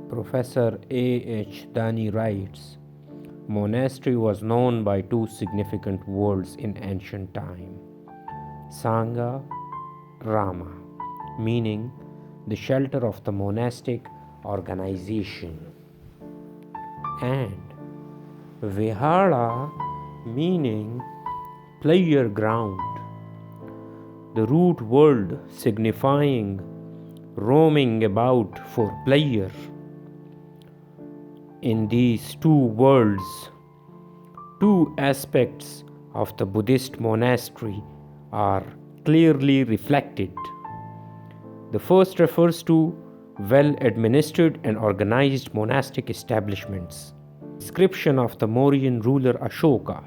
Professor A.H. Dani writes, Monastery was known by two significant words in ancient time. Sangha, Rama, meaning the shelter of the monastic organization, and Vihara, meaning player ground, the root word signifying roaming about for pleasure. In these two worlds, two aspects of the Buddhist monastery are clearly reflected. The first refers to well-administered and organized monastic establishments, description of the Mauryan ruler Ashoka.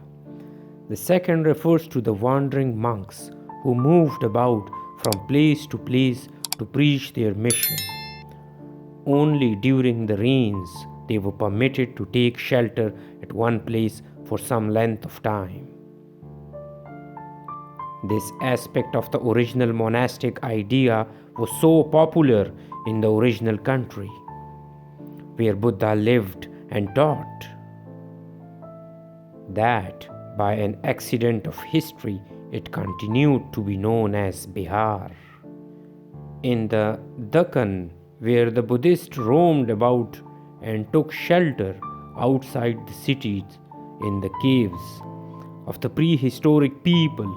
The second refers to the wandering monks who moved about from place to place to preach their mission. Only during the rains they were permitted to take shelter at one place for some length of time. This aspect of the original monastic idea was so popular in the original country where Buddha lived and taught that by an accident of history it continued to be known as Bihar. In the Deccan, where the Buddhists roamed about and took shelter outside the cities in the caves of the prehistoric people,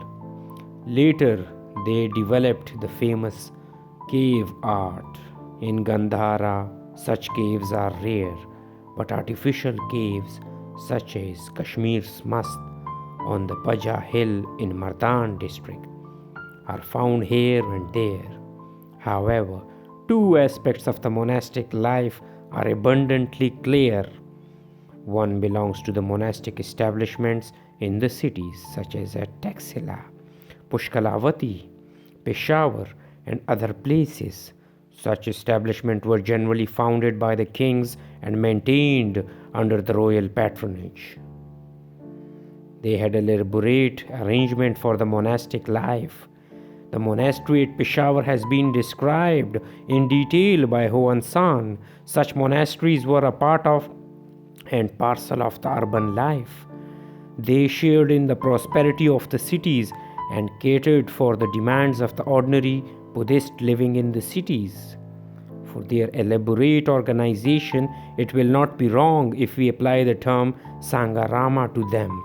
later they developed the famous cave art. In Gandhara, such caves are rare, but artificial caves such as Kashmir's Mast on the Paja hill in Mardan district are found here and there. However, two aspects of the monastic life are abundantly clear. One belongs to the monastic establishments in the cities such as at Taxila, Pushkalavati, Peshawar, and other places. Such establishments were generally founded by the kings and maintained under the royal patronage. They had an elaborate arrangement for the monastic life. The monastery at Peshawar has been described in detail by Hasan. Such monasteries were a part of and parcel of the urban life. They shared in the prosperity of the cities and catered for the demands of the ordinary Buddhists living in the cities. For their elaborate organization, it will not be wrong if we apply the term Sangharama to them.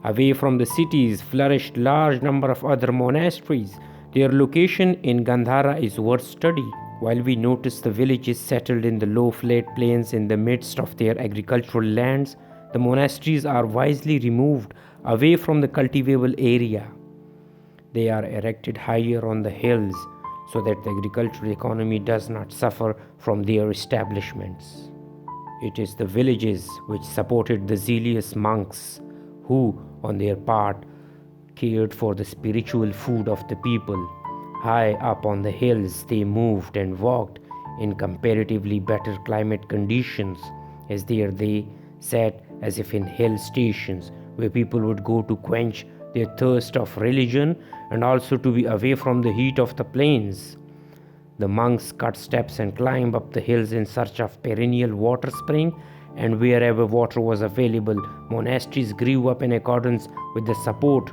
Away from the cities flourished large number of other monasteries. Their location in Gandhara is worth study. While we notice the villages settled in the low flat plains in the midst of their agricultural lands, the monasteries are wisely removed away from the cultivable area. They are erected higher on the hills so that the agricultural economy does not suffer from their establishments. It is the villages which supported the zealous monks who, on their part, cared for the spiritual food of the people. High up on the hills they moved and walked in comparatively better climate conditions, as there they sat as if in hill stations where people would go to quench their thirst of religion and also to be away from the heat of the plains. The monks cut steps and climbed up the hills in search of perennial water spring, and wherever water was available, monasteries grew up in accordance with the support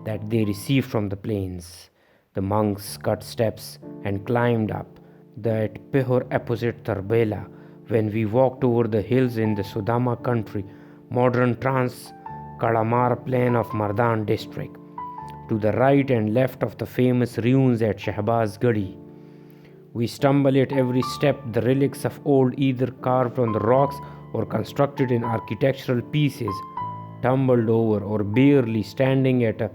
that they received from the plains. The monks cut steps and climbed up that pure opposite Tarbela. When we walked over the hills in the Sudama country, modern Trans-Kadamar plain of Mardan district, to the right and left of the famous ruins at Shahbaz Gadi, we stumble at every step the relics of old either carved on the rocks or constructed in architectural pieces, tumbled over or barely standing at a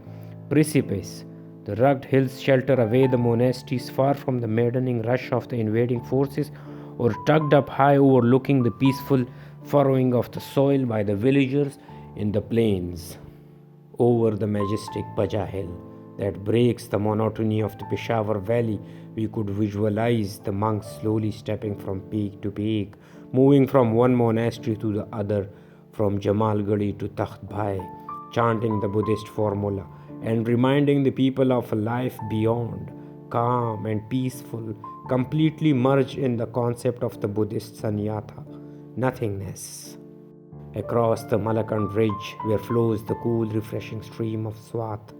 precipice. The rugged hills shelter away the monasteries far from the maddening rush of the invading forces, or tucked up high overlooking the peaceful furrowing of the soil by the villagers in the plains. Over the majestic Paja hill that breaks the monotony of the Peshawar valley, we could visualize the monks slowly stepping from peak to peak, moving from one monastery to the other, from Jamalgadi to Takht Bhai, chanting the Buddhist formula and reminding the people of a life beyond. calm and peaceful, completely merged in the concept of the Buddhist sunyata, nothingness. Across the Malakand Ridge, where flows the cool, refreshing stream of Swat,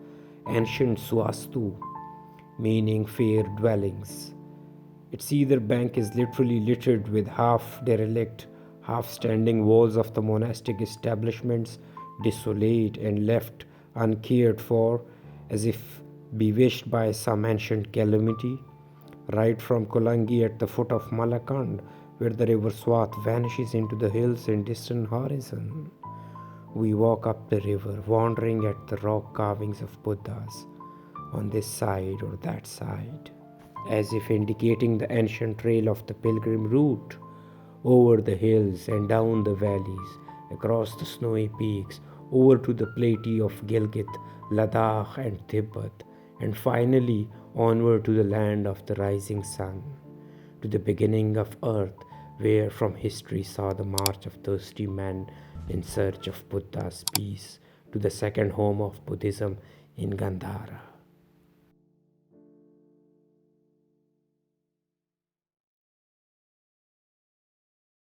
ancient Swastu, meaning fair dwellings. Its either bank is literally littered with half derelict, half standing walls of the monastic establishments, desolate and left uncared for, as if bewitched by some ancient calamity. Right from Kolangi at the foot of Malakand, where the river Swat vanishes into the hills in distant horizon. We walk up the river, wandering at the rock carvings of Buddhas on this side or that side, as if indicating the ancient trail of the pilgrim route, over the hills and down the valleys, across the snowy peaks, over to the plateau of Gilgit, Ladakh, and Tibet, and finally onward to the land of the rising sun, to the beginning of earth, where from history saw the march of thirsty men in search of Buddha's peace, to the second home of Buddhism in Gandhara.